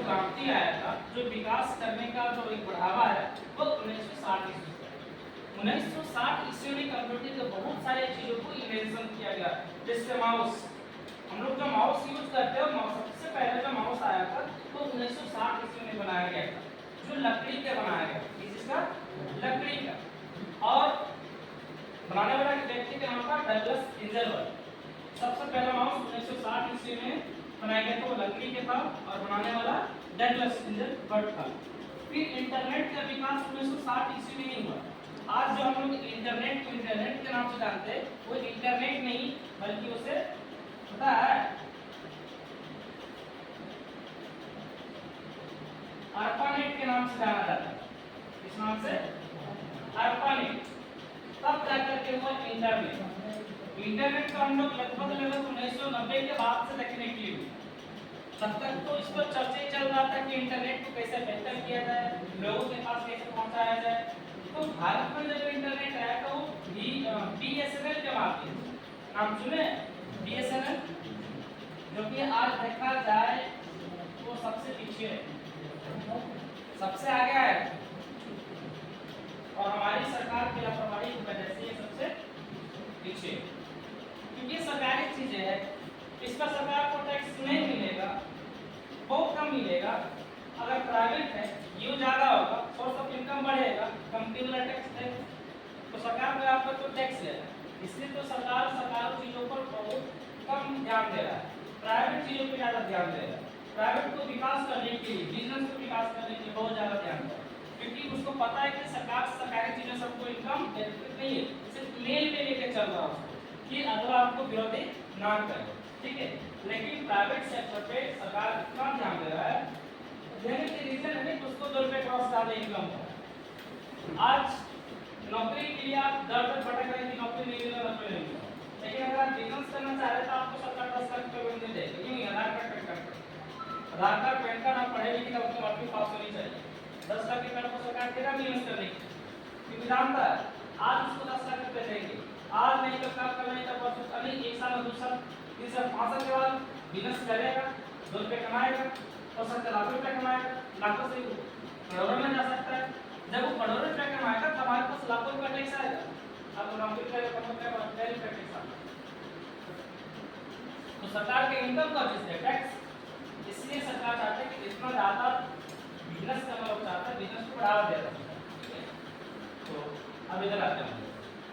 क्रांति आया था, जो विकास करने का जो एक बढ़ावा है, वो 1960 ईस्वी से है। 1960 ईस्वी में कंप्यूटर के बहुत सारे चीजों को इन्वेंशन किया गया, जैसे माउस। हम लोग जो माउस यूज करते हैं, सबसे पहले जो माउस आया था वो 1960 ईस्वी में बनाया गया था, जो लकड़ी के बनाया गया, जिसका लकड़ी का। और बनाने वाला व्यक्ति के नाम था डगलस इंजरवर्थ। सबसे पहला माउस 1960 ईस्वी में बनाया गया था, वो लकड़ी के था, और बनाने वाला डगलस इंजरवर्थ था। फिर इंटरनेट का विकास 1960 ईस्वी में ही हुआ। आज जो हम लोग इंटरनेट को इंटरनेट के नाम से जानते हैं, वो इंटरनेट नहीं बल्कि उसे पता है ARPANET के नाम से जाना जाता है। इस नाम से ARPANEट। तब जाकर के हुआ इंटरनेट। इंटरनेट का हम लोग लगभग 1990 के बाद से देखने के लिए, तब तक तो इस पर चर्चा ही चल रहा था कि इंटरनेट को कैसे बेहतर किया जाए, लोगों के पास कैसे पहुंचाया जाए। तो भारत में जब इंटरनेट आया था वो BSNL के माध्यम से, नाम सुने BSNL, जो कि आज देखा जाए तो सबसे पीछे है, सबसे आगे है, और हमारी सरकार की लापरवाही की वजह से ये सबसे पीछे, क्योंकि सरकारी चीजें है, इस पर सरकार को टैक्स नहीं मिलेगा, बहुत कम मिलेगा। अगर प्राइवेट है, यूज ज्यादा होगा, सोर्स ऑफ इनकम बढ़ेगा, कंपनी वाला टैक्स देगा, तो सरकार को आप पर तो टैक्स लेगा। इसलिए तो सरकार चीजों पर बहुत कम ध्यान दे रहा है, प्राइवेट चीजों पर ज्यादा ध्यान दे रहा है। प्राइवेट को विकास करने के लिए, बिजनेस को विकास करने के लिए बहुत ज्यादा ध्यान दे रहा है, क्योंकि उसको पता है कि सरकारी चीजें सबको इनकम नहीं है, सिर्फ मेल पे लेके चल रहा है कि अगला आपको विरोधी ना करे, ठीक है। लेकिन प्राइवेट सेक्टर पे सरकार इतना ध्यान दे रहा है, देने के रीजन है कि उसको 2 रुपए क्रॉस ज्यादा इनकम हो। आज नौकरी के लिए आप दर दर भटक रहे हैं कि नौकरी नहीं मिलेगा, नौकरी नहीं मिलेगा, लेकिन अगर आप बिजनेस करना चाह रहे हैं तो आपको सरकार 10 लाख रुपए लोन दे देगी। क्यों? आधार कार्ड पैन कार्ड, आधार कार्ड पैन कार्ड आप पढ़े लिखे तो आपकी पास होनी चाहिए। 10 लाख रुपए आपको सरकार देगा बिजनेस करने की, क्योंकि जानता है आज उसको 10 लाख रुपए देंगे, आज नहीं तो काम करना ही, तब परसों अभी 1 साल 2 साल 3 साल 5 साल के बाद बिजनेस करेगा, 2 रुपए कमाएगा, हो सकता है लाखों रुपए कमाएगा, लाखों से करोड़ों में जा सकता है। जब वो करोड़ों रुपए कमाएगा तब हमारे पास लाखों रुपए टैक्स आएगा। अब नौकरी करेगा कम रुपए टैक्स आएगा, तो सरकार के इनकम का जिससे टैक्स, इसलिए सरकार चाहती है कि जितना ज्यादा बिजनेस करना लोग चाहता है, बिजनेस को बढ़ावा दे रहा है। तो अब इधर आते हैं,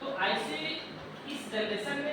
तो ऐसे इस जनरेशन में